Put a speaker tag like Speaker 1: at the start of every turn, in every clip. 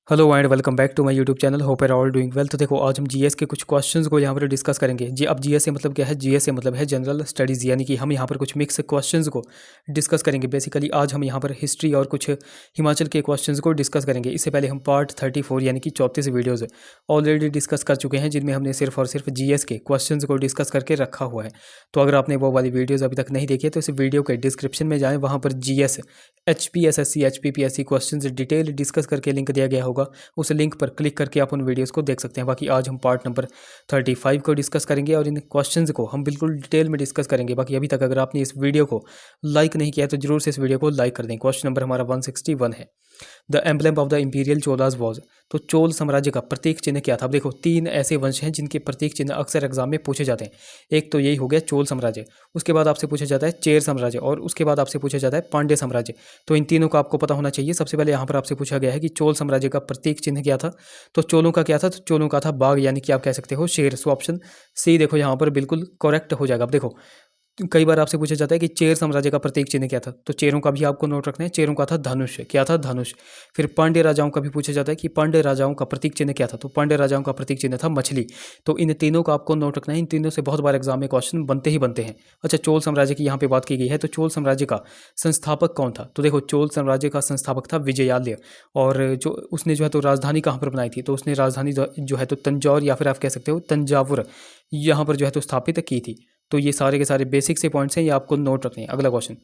Speaker 1: Hello and welcome back to my YouTube channel. Hope are all doing well. तो देखो, आज हम GS के कुछ क्वेश्चंस को यहाँ पर डिस्कस करेंगे जी। अब जीएस से मतलब क्या है? जीएस से मतलब है जनरल स्टडीज़, यानी कि हम यहाँ पर कुछ मिक्स क्वेश्चंस को डिस्कस करेंगे। बेसिकली आज हम यहाँ पर हिस्ट्री और कुछ हिमाचल के क्वेश्चंस को डिस्कस करेंगे। इससे पहले हम पार्ट 34 यानी कि 34 वीडियोज़ ऑलरेडी डिस्कस कर चुके हैं, जिनमें हमने सिर्फ और सिर्फ जीएस के क्वेश्चंस को डिस्कस करके रखा हुआ है। तो अगर आपने वो वाली वीडियोज़ अभी तक नहीं देखी है तो इस वीडियो के डिस्क्रिप्शन में जाएँ, वहाँ पर GS HPSSC HPPSC questions detail discuss करके लिंक दिया गया होगा। उस लिंक पर क्लिक करके आप उन वीडियोस को देख सकते हैं। बाकी आज हम पार्ट नंबर 35 को डिस्कस करेंगे और इन क्वेश्चंस को हम बिल्कुल डिटेल में डिस्कस करेंगे। बाकी अभी तक अगर आपने इस वीडियो को लाइक नहीं किया तो जरूर से इस वीडियो को लाइक कर दें। क्वेश्चन नंबर हमारा 161 है। The emblem of the imperial Cholas was. तो चोल साम्राज्य का प्रतीक चिन्ह क्या था? अब देखो, तीन ऐसे वंश हैं जिनके प्रतीक चिन्ह अक्सर एग्जाम में पूछे जाते हैं। एक तो यही हो गया चोल साम्राज्य, उसके बाद आपसे पूछा जाता है चेर साम्राज्य, और उसके बाद आपसे पूछा जाता है पांड्य साम्राज्य। तो इन तीनों का आपको पता होना चाहिए। सबसे पहले यहाँ पर आपसे पूछा गया है कि चोल साम्राज्य का प्रतीक चिन्ह क्या था। तो चोलों का क्या था? तो चोलों का था बाघ, यानी कि आप कह सकते हो शेर। सो ऑप्शन सी देखो यहाँ पर बिल्कुल करेक्ट हो जाएगा। अब देखो, कई बार आपसे पूछा जाता है कि चेर साम्राज्य का प्रतीक चिन्ह क्या था। तो चेरों का भी आपको नोट रखना है। चेरों का था धनुष। क्या था? धनुष। फिर पांड्य राजाओं का भी पूछा जाता है कि पांड्य राजाओं का प्रतीक चिन्ह क्या था। तो पांड्य राजाओं का प्रतीक चिन्ह था मछली। तो इन तीनों का आपको नोट रखना है। इन तीनों से बहुत बार एग्जाम में क्वेश्चन बनते ही बनते हैं। अच्छा, चोल साम्राज्य की यहाँ पे बात की गई है, तो चोल साम्राज्य का संस्थापक कौन था? तो देखो, चोल साम्राज्य का संस्थापक था विजयालय। और जो उसने जो है तो राजधानी कहाँ पर बनाई थी? तो उसने राजधानी जो है तो तंजौर, या फिर आप कह सकते हो तंजावुर, यहाँ पर जो है तो स्थापित की थी। तो ये सारे के सारे बेसिक से पॉइंट्स हैं, ये आपको नोट रखने हैं। अगला question,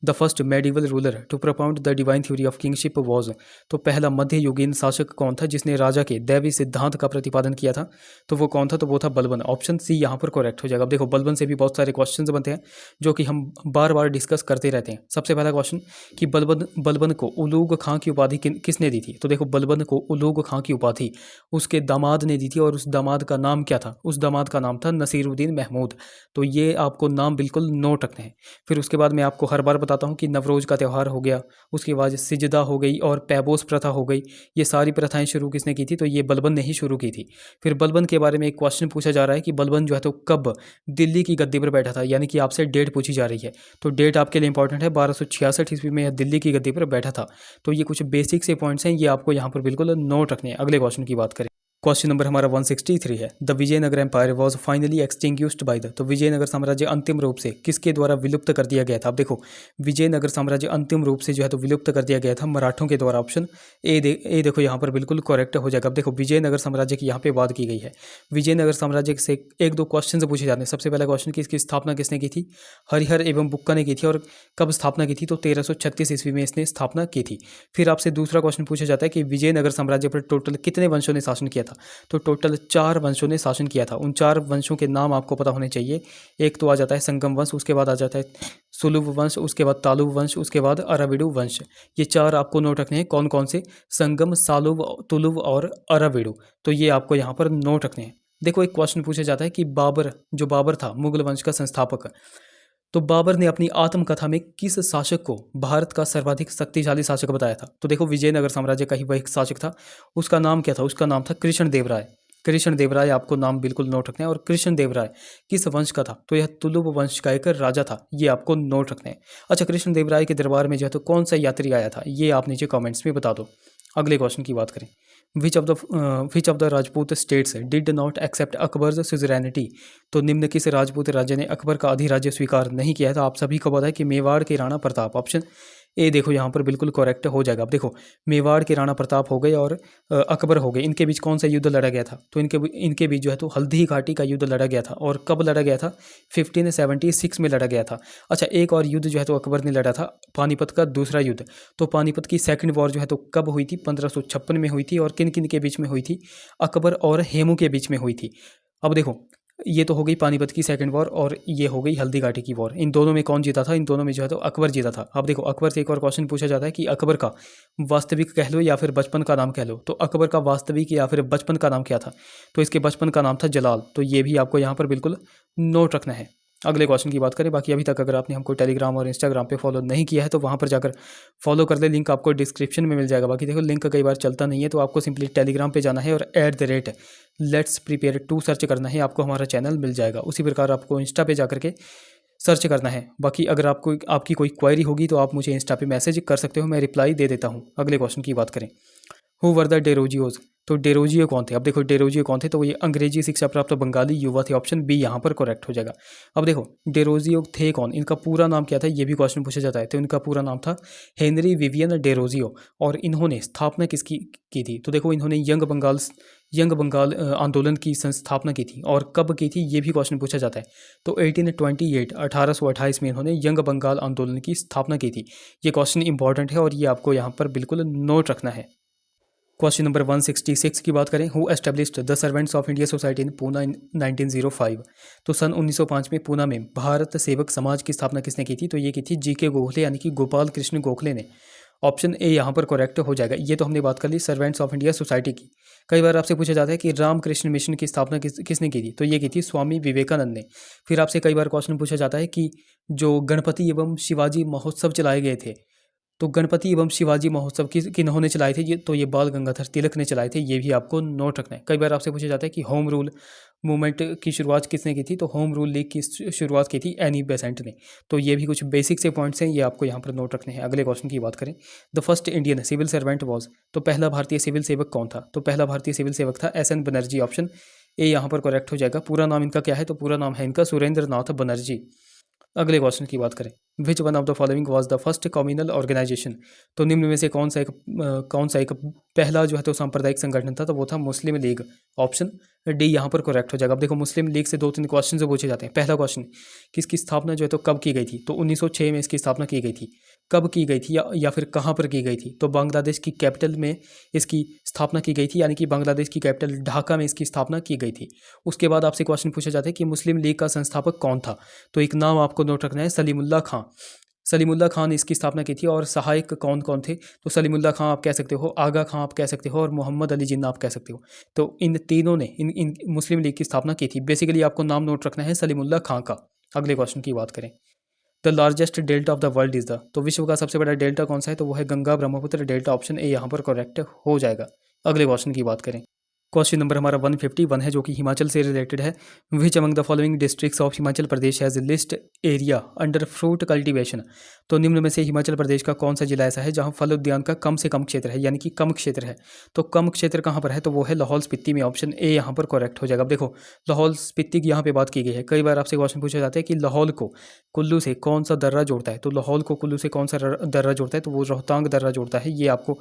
Speaker 1: the first medieval ruler to propound the divine theory of kingship was. तो पहला मध्ययुगीन शासक कौन था जिसने राजा के दैवी सिद्धांत का प्रतिपादन किया था? तो वो कौन था? तो वो था बलबन। ऑप्शन सी यहाँ पर करेक्ट हो जाएगा। अब देखो, बलबन से भी बहुत सारे क्वेश्चंस बनते हैं जो कि हम बार बार डिस्कस करते रहते हैं। सबसे पहला क्वेश्चन कि बलबन बलबन को उलूग खां की उपाधि किसने दी थी? तो देखो, बलबन को उलूग खां की उपाधि उसके दामाद ने दी थी, और उस दामाद का नाम क्या था? उस दामाद का नाम था नसीरुद्दीन महमूद। तो ये आपको नाम बिल्कुल नोट रखने हैं। फिर उसके बाद मैं आपको हर बार बताता हूँ कि नवरोज़ का त्यौहार हो गया, उसके बाद सिजदा हो गई और पैबोस प्रथा हो गई। ये सारी प्रथाएं शुरू किसने की थी? तो ये बलबन ने ही शुरू की थी। फिर बलबन के बारे में एक क्वेश्चन पूछा जा रहा है कि बलबन जो है तो कब दिल्ली की गद्दी पर बैठा था, यानी कि आपसे डेट पूछी जा रही है। तो डेट आपके लिए इंपॉर्टेंट है। 1266 ईस्वी में यह दिल्ली की गद्दी पर बैठा था। तो ये कुछ बेसिक से पॉइंट्स हैं, ये आपको यहाँ पर बिल्कुल नोट रखने हैं। अगले क्वेश्चन की बात करें। क्वेश्चन नंबर हमारा 163 है। The Vijayanagar empire was finally extinguished by the. तो विजयनगर साम्राज्य अंतिम रूप से किसके द्वारा विलुप्त कर दिया गया था? अब देखो, विजयनगर साम्राज्य अंतिम रूप से जो है तो विलुप्त कर दिया गया था मराठों के द्वारा। ऑप्शन ए देखो यहाँ पर बिल्कुल करेक्ट हो जाएगा। अब देखो, विजयनगर साम्राज्य की यहाँ पे बात की गई है। विजयनगर साम्राज्य से एक दो क्वेश्चन से पूछे जाते हैं। सबसे पहला क्वेश्चन कि इसकी स्थापना किसने की थी? हरिहर एवं बुक्का ने की थी। और कब स्थापना की थी? तो 1336 ईस्वी में इसने स्थापना की थी। फिर आपसे दूसरा क्वेश्चन पूछा जाता है कि विजयनगर साम्राज्य पर टोटल कितने वंशों ने शासन किया था? तो टोटल 4 वंशों ने शासन किया था। उन 4 वंशों के नाम आपको पता होने चाहिए। एक तो आ जाता है संगम वंश, उसके बाद आ जाता है सुलुव वंश, उसके बाद तालुव वंश, उसके बाद अराविडु वंश। ये 4 आपको नोट रखने हैं। कौन कौन से? संगम, सालुव, तुलुव और अराविडु। तो ये आपको यहाँ पर नोट रखने हैं। देखो, एक क्वेश्चन पूछा जाता है कि बाबर था मुगल वंश का संस्थापक, तो बाबर ने अपनी आत्मकथा में किस शासक को भारत का सर्वाधिक शक्तिशाली शासक बताया था? तो देखो, विजयनगर साम्राज्य का ही वह एक शासक था। उसका नाम क्या था? उसका नाम था कृष्णदेवराय। कृष्णदेवराय आपको नाम बिल्कुल नोट रखना है। और कृष्णदेवराय किस वंश का था? तो यह तुलुव वंश का एक राजा था। ये आपको नोट रखना है। अच्छा, कृष्णदेवराय के दरबार में जो है तो कौन सा यात्री आया था? ये आप नीचे कमेंट्स में बता दो। अगले क्वेश्चन की बात करें। Which of the Rajput states did not accept Akbar's suzerainty. तो निम्न किस राजपूत राज्य ने अकबर का अधिराज्य स्वीकार नहीं किया है? तो आप सभी को पता है कि मेवाड़ के राणा प्रताप। ऑप्शन ए देखो यहाँ पर बिल्कुल करेक्ट हो जाएगा। अब देखो, मेवाड़ के राणा प्रताप हो गए और अकबर हो गए। इनके बीच कौन सा युद्ध लड़ा गया था? तो इनके बीच जो है तो हल्दी घाटी का युद्ध लड़ा गया था। और कब लड़ा गया था? 1576 में लड़ा गया था। अच्छा, एक और युद्ध जो है तो अकबर ने लड़ा था, पानीपत का दूसरा युद्ध। तो पानीपत की सेकंड वॉर जो है तो कब हुई थी? 1556 में हुई थी। और किन किन के बीच में हुई थी? अकबर और हेमू के बीच में हुई थी। अब देखो, ये तो हो गई पानीपत की सेकंड वॉर, और ये हो गई हल्दी घाटी की वॉर। इन दोनों में कौन जीता था? इन दोनों में जो है तो अकबर जीता था। अब देखो, अकबर से एक और क्वेश्चन पूछा जाता है कि अकबर का वास्तविक कह लो या फिर बचपन का नाम कह लो। तो अकबर का वास्तविक या फिर बचपन का नाम क्या था? तो इसके बचपन का नाम था जलाल। तो ये भी आपको यहाँ पर बिल्कुल नोट रखना है। अगले क्वेश्चन की बात करें। बाकी अभी तक अगर आपने हमको टेलीग्राम और इंस्टाग्राम पे फॉलो नहीं किया है तो वहाँ पर जाकर फॉलो कर ले। लिंक आपको डिस्क्रिप्शन में मिल जाएगा। बाकी देखो, लिंक कई बार चलता नहीं है, तो आपको सिंपली टेलीग्राम पे जाना है और @लेट्स प्रिपेयर टू सर्च करना है। आपको हमारा चैनल मिल जाएगा। उसी प्रकार आपको इंस्टा पे जाकर के सर्च करना है। बाकी अगर आपकी कोई क्वायरी होगी तो आप मुझे इंस्टा पे मैसेज कर सकते हो, मैं रिप्लाई दे देता हूँ। अगले क्वेश्चन की बात करें। हु वर द डेरोजियोज, तो डेरोजियो कौन थे? अब देखो डेरोजियो कौन थे, तो ये अंग्रेजी शिक्षा प्राप्त बंगाली युवा थे। ऑप्शन बी यहाँ पर करेक्ट हो जाएगा। अब देखो डेरोजियो थे कौन, इनका पूरा नाम क्या था, ये भी क्वेश्चन पूछा जाता है। तो इनका पूरा नाम था हेनरी विवियन डेरोजियो। और इन्होंने स्थापना किसकी की थी? तो देखो इन्होंने यंग बंगाल आंदोलन की संस्थापना की थी। और कब की थी ये भी क्वेश्चन पूछा जाता है। तो 1828 1828 में इन्होंने यंग बंगाल आंदोलन की स्थापना की थी। ये क्वेश्चन इंपॉर्टेंट है और ये आपको यहाँ पर बिल्कुल नोट रखना है। क्वेश्चन नंबर 166 की बात करें, who established the Servants of India Society in Poona in 1905। तो सन 1905 में पूना में भारत सेवक समाज की स्थापना किसने की थी? तो ये की थी जी के गोखले यानी कि गोपाल कृष्ण गोखले ने। ऑप्शन ए यहाँ पर करेक्ट हो जाएगा। ये तो हमने बात कर ली सर्वेंट्स ऑफ इंडिया सोसाइटी की। कई बार आपसे पूछा जाता है कि रामकृष्ण मिशन की स्थापना किसने की थी? तो ये की थी स्वामी विवेकानंद ने। फिर आपसे कई बार क्वेश्चन पूछा जाता है कि जो गणपति एवं शिवाजी महोत्सव चलाए गए थे, तो गणपति एवं शिवाजी महोत्सव किन्होंने चलाए थे? ये तो ये बाल गंगाधर तिलक ने चलाए थे। ये भी आपको नोट रखना है। कई बार आपसे पूछा जाता है कि होम रूल मूवमेंट की शुरुआत किसने की थी? तो होम रूल लीग की शुरुआत की थी एनी बेसेंट ने। तो ये भी कुछ बेसिक से पॉइंट्स हैं, ये आपको यहाँ पर नोट रखने हैं। अगले क्वेश्चन की बात करें, the first Indian civil servant was, तो पहला भारतीय सिविल सेवक कौन था? तो पहला भारतीय सिविल सेवक था S N Banerjee. Option A यहाँ पर करेक्ट हो जाएगा। पूरा नाम इनका क्या है? तो पूरा नाम है इनका सुरेंद्र नाथ बनर्जी। अगले क्वेश्चन की बात करें, which one of the following was the first communal organisation. तो निम्न में से कौन सा एक पहला जो है तो सांप्रदायिक संगठन था? तो वो था मुस्लिम लीग। ऑप्शन डी यहाँ पर करेक्ट हो जाएगा। अब देखो मुस्लिम लीग से 2-3 क्वेश्चन से पूछे जाते हैं। पहला क्वेश्चन, किसकी स्थापना जो है तो कब की गई थी? तो 1906 में इसकी स्थापना की गई थी। कब की गई थी या फिर कहाँ पर की गई थी? तो बांग्लादेश की कैपिटल में इसकी स्थापना की गई थी, यानी कि बांग्लादेश की कैपिटल ढाका में इसकी स्थापना की गई थी। उसके बाद आपसे क्वेश्चन पूछा जाता है कि मुस्लिम लीग का संस्थापक कौन था? तो एक नाम आपको नोट रखना है, सलीमुल्लाह खां। सलीमुल्लाह खां ने इसकी स्थापना की थी। और सहायक कौन कौन थे? तो सलीमुल्लाह खां आप कह सकते हो, आगा खां आप कह सकते हो, और मोहम्मद अली जिन्ना आप कह सकते हो। तो इन तीनों ने इन मुस्लिम लीग की स्थापना की थी। बेसिकली आपको नाम नोट रखना है सलीमुल्लाह खां का। अगले क्वेश्चन की बात करें, the largest delta of the world is the, तो विश्व का सबसे बड़ा डेल्टा कौन सा है? तो वो है Ganga Brahmaputra delta. Option A यहाँ पर करेक्ट हो जाएगा। अगले क्वेश्चन की बात करें, क्वेश्चन नंबर हमारा 151 है जो कि हिमाचल से रिलेटेड है। Which among the following districts of Himachal Pradesh has list area under fruit cultivation. तो निम्न में से हिमाचल प्रदेश का कौन सा जिला ऐसा है जहां फल उद्यान का कम से कम क्षेत्र है, यानी कि कम क्षेत्र है? तो कम क्षेत्र कहाँ पर है? तो वो है लाहौल स्पीति में। ऑप्शन ए यहाँ पर करेक्ट हो जाएगा। अब देखो लाहौल स्पीति की यहाँ पे बात की गई है। कई बार आपसे क्वेश्चन पूछा जाता है कि लाहौल को कुल्लू से कौन सा दर्रा जोड़ता है? तो लाहौल को कुल्लू से कौन सा दर्रा जोड़ता है? तो वो रोहतांग दर्रा जोड़ता है। ये आपको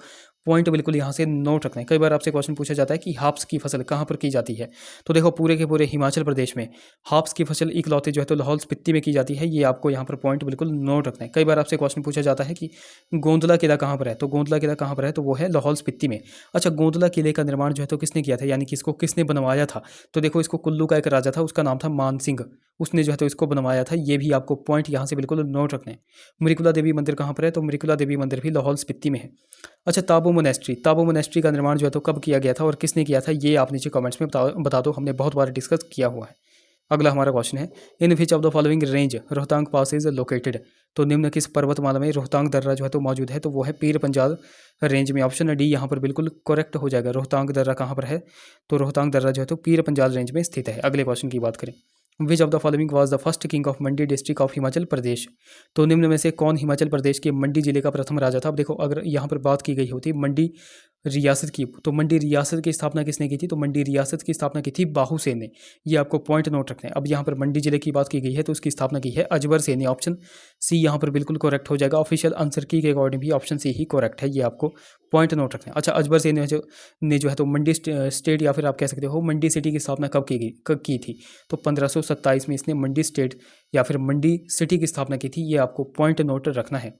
Speaker 1: पॉइंट बिल्कुल यहाँ से नोट रखना है। कई बार आपसे क्वेश्चन पूछा जाता है कि हाप्स की फसल कहाँ पर की जाती है? तो देखो पूरे के पूरे हिमाचल प्रदेश में हाप्स की फसल इकलौते जो है तो लाहौल स्पीति में की जाती है। ये आपको यहाँ पर पॉइंट बिल्कुल नोट रखना है। कई बार आपसे क्वेश्चन पूछा जाता है कि गोंदला किला कहाँ पर है? तो गोंदला किला कहाँ पर है? तो वो है लाहौल स्पीति में। अच्छा, गोंदला किले का निर्माण जो है तो किसने किया था, यानी कि इसको किसने बनवाया था? तो देखो इसको कुल्लू का एक राजा था, उसका नाम था मान सिंह, उसने जो है तो इसको बनवाया था। ये भी आपको पॉइंट यहाँ से बिल्कुल नोट रखना है। मृकुला देवी मंदिर कहाँ पर है? तो मृकुला देवी मंदिर भी लाहौल स्पीति में है। अच्छा, ताबो मोनेस्ट्री का निर्माण जो है तो कब किया गया था और किसने किया था? ये आप नीचे कमेंट्स में बता दो, हमने बहुत बार डिस्कस किया हुआ है। अगला हमारा क्वेश्चन है, in which of the following range Rohtang Pass is located. तो निम्न किस पर्वतमाला में रोहतांग दर्रा जो है तो मौजूद है? तो वो है पीर पंजाल रेंज में। ऑप्शन डी यहाँ पर बिल्कुल करेक्ट हो जाएगा। रोहतांग दर्रा कहाँ पर है? तो रोहतांग दर्रा जो है तो पीर पंजाल रेंज में स्थित है। अगले क्वेश्चन की बात करें, which of the following was the first king of Mandi district of Himachal Pradesh. तो निम्न में से कौन हिमाचल प्रदेश के मंडी जिले का प्रथम राजा था? अब देखो अगर यहाँ पर बात की गई होती मंडी रियासत की, तो मंडी रियासत की स्थापना किसने की थी? तो मंडी रियासत की स्थापना की थी बाहू सेन ने। ये आपको पॉइंट नोट रखना है। अब यहाँ पर मंडी जिले की बात की गई है तो उसकी स्थापना की है अजबर सेन ने। ऑप्शन सी यहाँ पर बिल्कुल करेक्ट हो जाएगा। ऑफिशियल आंसर की के अकॉर्डिंग भी ऑप्शन सी ही करेक्ट है। ये आपको पॉइंट नोट रखना है। अच्छा, अजबर सेन ने जो है तो मंडी स्टेट या फिर आप कह सकते हो मंडी सिटी की स्थापना कब की थी? तो 1527 में इसने मंडी स्टेट या फिर मंडी सिटी की स्थापना की थी। ये आपको पॉइंट नोट रखना है।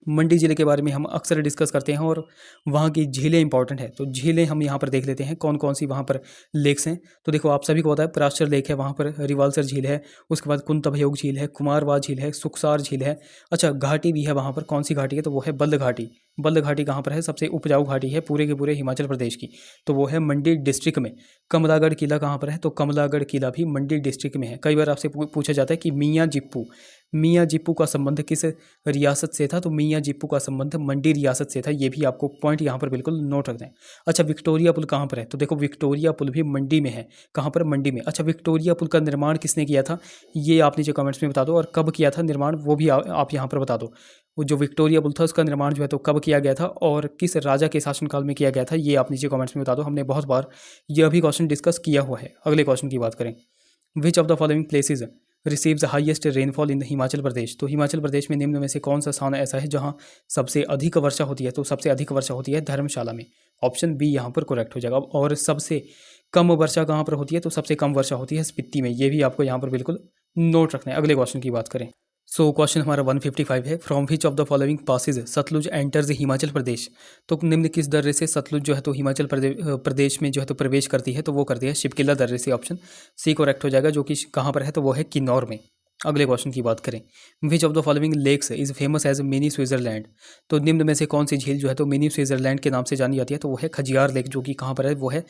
Speaker 1: मंडी ज़िले के बारे में हम अक्सर डिस्कस करते हैं और वहाँ की झीलें इंपॉर्टेंट है। तो झीलें हम यहाँ पर देख लेते हैं कौन कौन सी वहाँ पर लेक्स हैं। तो देखो आप सभी को पता है पराशर लेक है, वहाँ पर रिवाल्सर झील है, उसके बाद कुंतभयोग झील है, कुमारवां झील है, सुखसार झील है। अच्छा, घाटी भी है वहाँ पर। कौन सी घाटी है? तो वो है बल्द घाटी। बल्द घाटी कहाँ पर है? सबसे उपजाऊ घाटी है पूरे के पूरे हिमाचल प्रदेश की। तो वो है मंडी डिस्ट्रिक्ट में। कमलागढ़ किला कहाँ पर है? तो कमलागढ़ किला भी मंडी डिस्ट्रिक्ट में है। कई बार आपसे पूछा जाता है कि मियाँ जीपू का संबंध किस रियासत से था? तो मियाँ जीपू का संबंध मंडी रियासत से था। ये भी आपको पॉइंट यहाँ पर बिल्कुल नोट रखना है। अच्छा, विक्टोरिया पुल कहाँ पर है? तो देखो विक्टोरिया पुल भी मंडी में है। कहाँ पर? मंडी में। अच्छा, विक्टोरिया पुल का निर्माण किसने किया था? ये आप नीचे कमेंट्स में बता दो, और कब किया था निर्माण वो भी आप यहाँ पर बता दो। वो जो विक्टोरिया पुल था उसका निर्माण जो है तो कब किया गया था और किस राजा के शासनकाल में किया गया था, ये आप नीचे कमेंट्स में बता दो। हमने बहुत बार यह भी क्वेश्चन डिस्कस किया हुआ है। अगले क्वेश्चन की बात करें, which of the following places receives highest rainfall in Himachal Pradesh? तो हिमाचल प्रदेश में निम्न में से कौन सा स्थान ऐसा है जहां सबसे अधिक वर्षा होती है? तो सबसे अधिक वर्षा होती है धर्मशाला में। ऑप्शन बी यहाँ पर करेक्ट हो जाएगा। और सबसे कम वर्षा कहाँ पर होती है? तो सबसे कम वर्षा होती है स्पीति में। ये भी आपको यहाँ पर बिल्कुल नोट रखना है। अगले क्वेश्चन की बात करें, सो क्वेश्चन हमारा 155 है, from which of the following passes Sutlej enters Himachal Pradesh? तो निम्न किस दर्रे से सतलुज जो है तो हिमाचल प्रदेश में जो है तो प्रवेश करती है? तो वो करती है शिपकिला दर्रे से। ऑप्शन सी करेक्ट हो जाएगा, जो कि कहाँ पर है? तो वो है किन्नौर में। अगले क्वेश्चन की बात करें, which of the following lakes is famous as mini Switzerland? तो निम्न में से कौन सी झील जो है तो मिनी स्विट्जरलैंड के नाम से जानी जाती है? तो वो है खजियार लेक, जो कि कहाँ पर है? वो है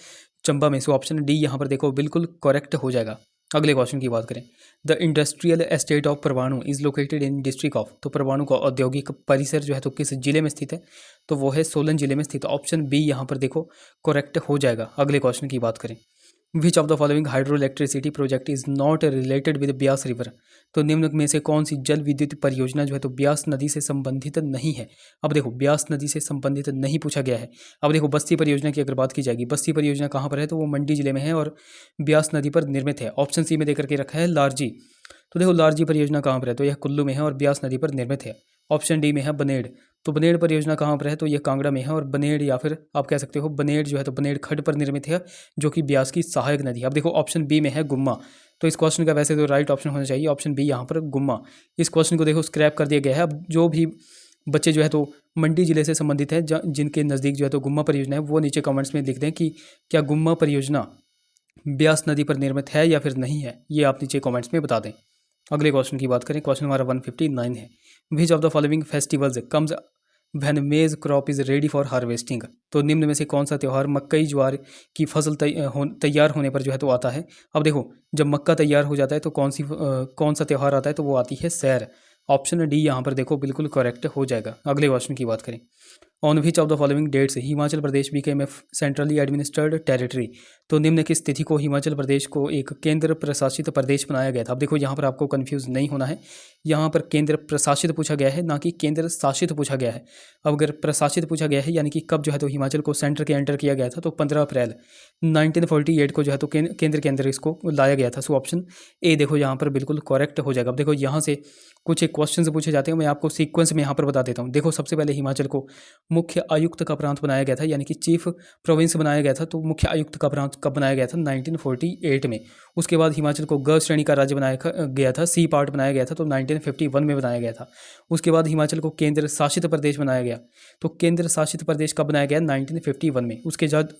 Speaker 1: चंबा में। सो ऑप्शन डी यहाँ पर देखो बिल्कुल करेक्ट हो जाएगा। अगले क्वेश्चन की बात करें, the industrial estate of Parwanoo is located in district of? तो परवाणु का औद्योगिक परिसर जो है तो किस जिले में स्थित है? तो वो है सोलन जिले में स्थित। ऑप्शन बी यहाँ पर देखो करेक्ट हो जाएगा। अगले क्वेश्चन की बात करें, which of the following hydro electricity project is not related with Beas river? तो निम्न में से कौन सी जल विद्युत परियोजना जो है तो ब्यास नदी से संबंधित नहीं है? अब देखो ब्यास नदी से संबंधित नहीं पूछा गया है। अब देखो बस्ती परियोजना की अगर बात की जाएगी, बस्ती परियोजना कहाँ पर है? तो वो मंडी जिले में है और ब्यास नदी पर निर्मित है। ऑप्शन सी में देकर के रखा है लारजी। तो देखो लारजी परियोजना कहाँ पर है? तो यह कुल्लू में है और ब्यास नदी पर निर्मित है। ऑप्शन डी में है बनेड़। तो बनेड़ परियोजना कहाँ पर है? तो यह कांगड़ा में है और बनेड़ या फिर आप कह सकते हो बनेड़ जो है तो बनेड़ खड्ड पर निर्मित है, जो कि ब्यास की सहायक नदी है। अब देखो ऑप्शन बी में है गुम्मा। तो इस क्वेश्चन का वैसे तो राइट ऑप्शन होना चाहिए ऑप्शन बी यहाँ पर गुम्मा। इस क्वेश्चन को देखो स्क्रैप कर दिया गया है। अब जो भी बच्चे जो है तो मंडी जिले से संबंधित है, जिनके नज़दीक जो है तो गुम्मा परियोजना है, वो नीचे कमेंट्स में लिख दें कि क्या गुम्मा परियोजना ब्यास नदी पर निर्मित है या फिर नहीं है। ये आप नीचे कमेंट्स में बता दें। अगले क्वेश्चन की बात करें, क्वेश्चन हमारा 159 है, which of the following festivals comes when maize crop is ready for harvesting? तो निम्न में से कौन सा त्यौहार मकई ज्वार की फसल तैयार होने पर जो है तो आता है? अब देखो जब मक्का तैयार हो जाता है तो कौन सा त्यौहार आता है? तो वो आती है सैर। ऑप्शन डी यहाँ पर देखो बिल्कुल करेक्ट हो जाएगा। अगले क्वेश्चन की बात करें, on which of the following dates Himachal Pradesh became a centrally administered territory? तो निम्न की स्थिति को हिमाचल प्रदेश को एक केंद्र प्रशासित प्रदेश बनाया गया था। अब देखो यहाँ पर आपको कंफ्यूज नहीं होना है, यहाँ पर केंद्र प्रशासित पूछा गया है, ना कि केंद्र शासित पूछा गया है। अब अगर प्रशासित पूछा गया है यानी कि कब जो है तो हिमाचल को सेंटर के एंटर किया गया था, तो 15 अप्रैल 1948 को जो है तो केंद्र के अंदर इसको लाया गया था। सो ऑप्शन ए देखो यहाँ पर बिल्कुल करेक्ट हो जाएगा। अब देखो यहाँ से कुछ एक क्वेश्चन पूछे जाते हैं, मैं आपको सीक्वेंस में यहाँ पर बता देता हूँ। देखो सबसे पहले हिमाचल को मुख्य आयुक्त का प्रांत बनाया गया था, यानी कि चीफ प्रोविंस बनाया गया था। तो मुख्य आयुक्त का प्रांत कब बनाया गया था? 1948 में। उसके बाद हिमाचल को ग श्रेणी का राज्य बनाया गया था, सी पार्ट बनाया गया था, तो 1951 में बनाया गया था। उसके बाद हिमाचल को केंद्र शासित प्रदेश बनाया गया। तो केंद्र शासित प्रदेश कब बनाया गया? 1951 में।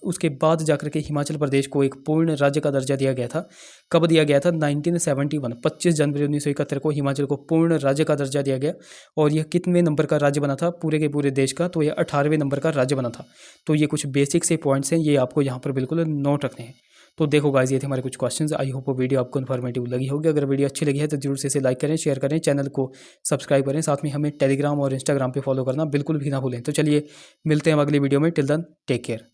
Speaker 1: उसके बाद जाकर के हिमाचल प्रदेश को एक पूर्ण राज्य का दर्जा दिया गया था। कब दिया गया था? 1971 25 जनवरी 1971 को हिमाचल को पूर्ण राज्य का दर्जा दिया गया। और यह कितने नंबर का राज्य बना था पूरे के पूरे देश का? तो यह 18वें नंबर का राज्य बना था। तो ये कुछ बेसिक से पॉइंट्स हैं, ये आपको यहाँ पर बिल्कुल नोट रखने हैं। तो देखो गाइस, ये थे हमारे कुछ क्वेश्चंस। आई होप वो वीडियो आपको इन्फॉर्मेटिव लगी होगी। अगर वीडियो अच्छी लगी है तो जरूर से इसे लाइक करें, शेयर करें, चैनल को सब्सक्राइब करें, साथ में हमें टेलीग्राम और इंस्टाग्राम पे फॉलो करना बिल्कुल भी ना भूलें। तो चलिए मिलते हैं अगली वीडियो में। Till then take care.